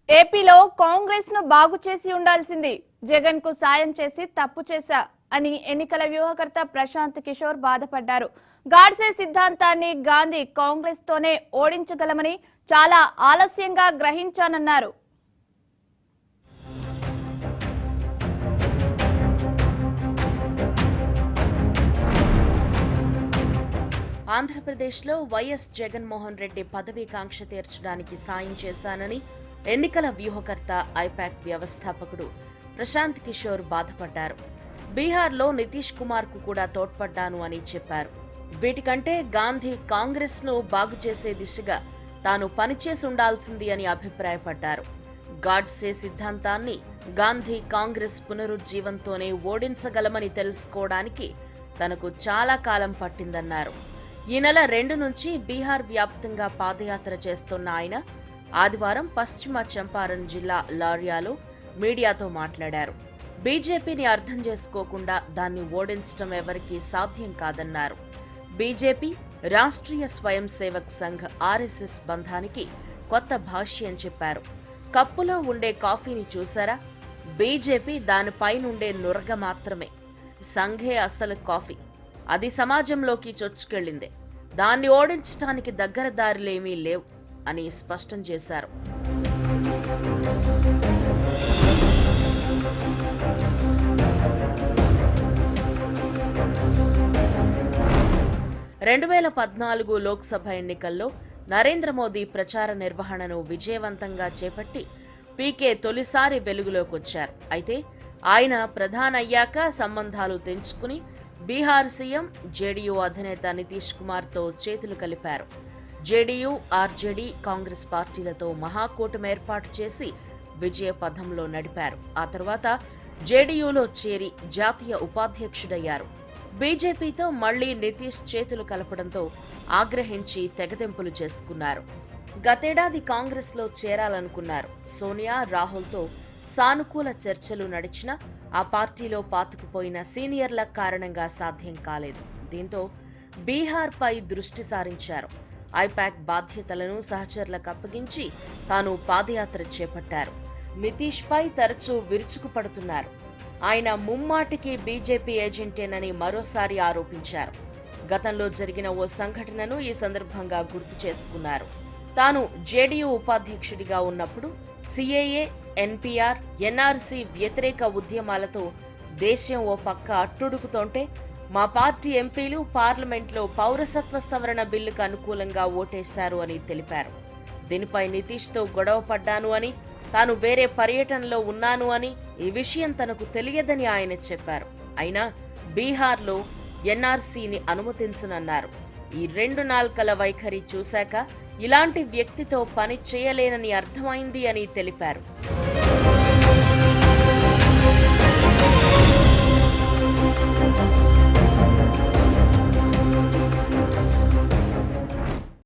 ఏపీలో కాంగ్రెస్ ను బాగు చేసి ఉండాల్సింది. జగన్ కు సాయం చేసి తప్పు చేశా అని ఎన్నికల వ్యూహకర్త ప్రశాంత్ కిషోర్ బాధపడ్డారు. గాడ్సే సిద్ధాంతాన్ని గాంధీ కాంగ్రెస్ తోనే ఓడించగలమని చాలా ఆలస్యంగా గ్రహించానన్నారు. ఆంధ్రప్రదేశ్లో వైఎస్ జగన్మోహన్ రెడ్డి పదవీకాంక్ష తీర్చడానికి సాయం చేశానని ఎన్నికల వ్యూహకర్త ఐపాక్ వ్యవస్థాపకుడు ప్రశాంత్ కిషోర్ బాధపడ్డారు. బీహార్లో నితీష్ కుమార్ కు కూడా తోడ్పడ్డాను అని చెప్పారు. వీటికంటే గాంధీ కాంగ్రెస్ ను బాగు చేసే దిశగా తాను పనిచేసి ఉండాల్సింది అని అభిప్రాయపడ్డారు. గాడ్సే సిద్ధాంతాన్ని గాంధీ కాంగ్రెస్ పునరుజ్జీవంతోనే ఓడించగలమని తెలుసుకోవడానికి తనకు చాలా కాలం పట్టిందన్నారు. ఈ నెల 2 నుంచి బీహార్ వ్యాప్తంగా పాదయాత్ర చేస్తున్న ఆయన ఆదివారం పశ్చిమ చంపారణ్ జిల్లా లారియాలో మీడియాతో మాట్లాడారు. బీజేపీని అర్థం చేసుకోకుండా దాన్ని ఓడించడం ఎవరికీ సాధ్యం కాదన్నారు. బీజేపీ రాష్ట్రీయ స్వయం సేవక్ సంఘ్ ఆర్ఎస్ఎస్ బంధానికి కొత్త భాష్యం చెప్పారు. కప్పులో ఉండే కాఫీని చూసారా? బీజేపీ దానిపైనుండే నురగ మాత్రమే. సంఘే అసలు కాఫీ. అది సమాజంలోకి చొచ్చుకెళ్లిందే. దాన్ని ఓడించడానికి దగ్గర దారులేమీ లేవు అని స్పష్టం చేశారు. (2014) లోక్సభ ఎన్నికల్లో నరేంద్ర మోదీ ప్రచార నిర్వహణను విజయవంతంగా చేపట్టి పీకే తొలిసారి వెలుగులోకొచ్చారు. అయితే ఆయన ప్రధానయ్యాక సంబంధాలు తెంచుకుని బీహార్ సీఎం జేడీయూ అధినేత నితీష్ కుమార్ తో చేతులు కలిపారు. జేడీయూ, ఆర్జేడీ, కాంగ్రెస్ పార్టీలతో మహాకూటమి ఏర్పాటు చేసి విజయ పథంలో నడిపారు. ఆ తర్వాత జేడీయూలో చేరి జాతీయ ఉపాధ్యక్షుడయ్యారు. బీజేపీతో మళ్లీ నితీష్ చేతులు కలపడంతో ఆగ్రహించి తెగదెంపులు చేసుకున్నారు. గతేడాది కాంగ్రెస్ లో చేరాలనుకున్నారు. సోనియా, రాహుల్తో సానుకూల చర్చలు నడిచినా ఆ పార్టీలో పాతుకుపోయిన సీనియర్ల కారణంగా సాధ్యం కాలేదు. దీంతో బీహార్ పై దృష్టి సారించారు. ఐపాక్ బాధ్యతలను సహచరులకు అప్పగించి తాను పాదయాత్ర చేపట్టారు. నితీష్ పై తరచూ విరుచుకుపడుతున్నారు. ఆయన ముమ్మాటికి బీజేపీ ఏజెంటేనని మరోసారి ఆరోపించారు. గతంలో జరిగిన ఓ సంఘటనను ఈ సందర్భంగా గుర్తు చేసుకున్నారు. తాను జేడీయూ ఉపాధ్యక్షుడిగా ఉన్నప్పుడు సీఏఏ, ఎన్పీఆర్, ఎన్ఆర్సీ వ్యతిరేక ఉద్యమాలతో దేశం ఓ పక్క అట్టుడుకుతోంటే మా పార్టీ ఎంపీలు పార్లమెంట్లో పౌరసత్వ సవరణ బిల్లుకు అనుకూలంగా ఓటేశారు అని తెలిపారు. దీనిపై నితీష్తో గొడవ పడ్డాను అని, తాను వేరే పర్యటనలో ఉన్నాను అని, ఈ విషయం తనకు తెలియదని ఆయన చెప్పారు. అయినా బీహార్లో ఎన్ఆర్సీని అనుమతించనన్నారు. ఈ 2 నాల్కల వైఖరి చూశాక ఇలాంటి వ్యక్తితో పని చేయలేనని అర్థమైంది అని తెలిపారు.